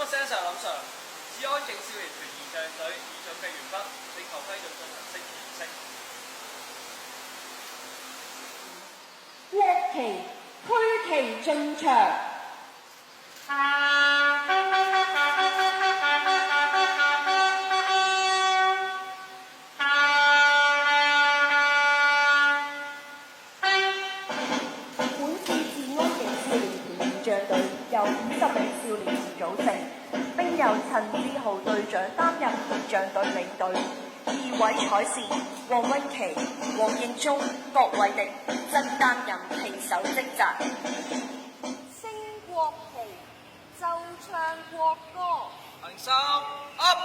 乜聲上林 Sir，志安警少年團儀仗隊已準備完畢，請求批准進行升旗儀式。國旗區旗進場。由50名少年團組成，並由陳志豪隊長擔任儀仗隊領隊，2位彩線黃韻琪、黃應忠、郭偉迪則擔任旗手職責。升國旗，奏唱國歌。行手 up。